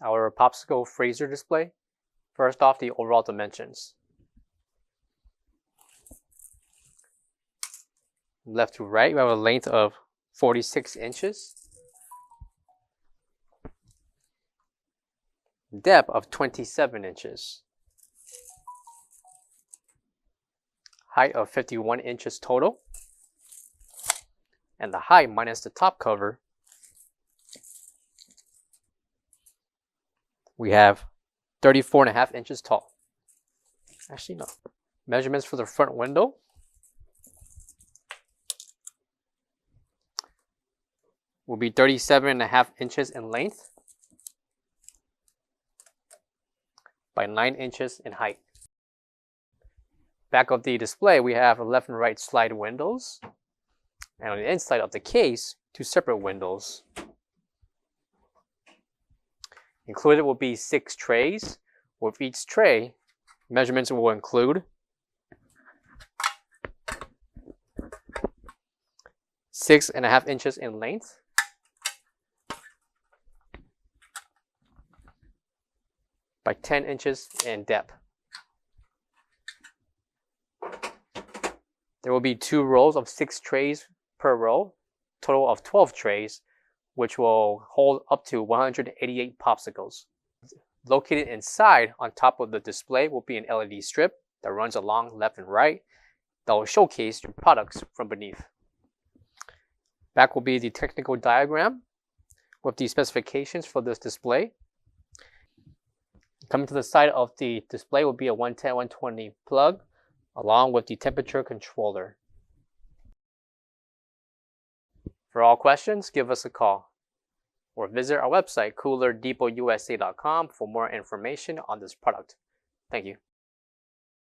our Popsicle freezer display. First off, the overall dimensions. Left to right, we have a length of 46 inches. Depth of 27 inches. Height of 51 inches total. And the height minus the top cover, we have 34.5 inches tall. Actually, no. Measurements for the front window. Will be 37.5 inches in length by 9 inches in height. Back of the display, we have left and right slide windows. And on the inside of the case, 2 separate windows. Included will be 6 trays. With each tray, measurements will include 6.5 inches in length, by 10 inches in depth. There will be 2 rows of 6 trays per row, total of 12 trays, which will hold up to 188 popsicles. Located inside, on top of the display, will be an LED strip that runs along left and right that will showcase your products from beneath. Back will be the technical diagram with the specifications for this display. Coming to the side of the display will be a 110-120 plug along with the temperature controller. For all questions, give us a call or visit our website, coolerdepotUSA.com, for more information on this product. Thank you.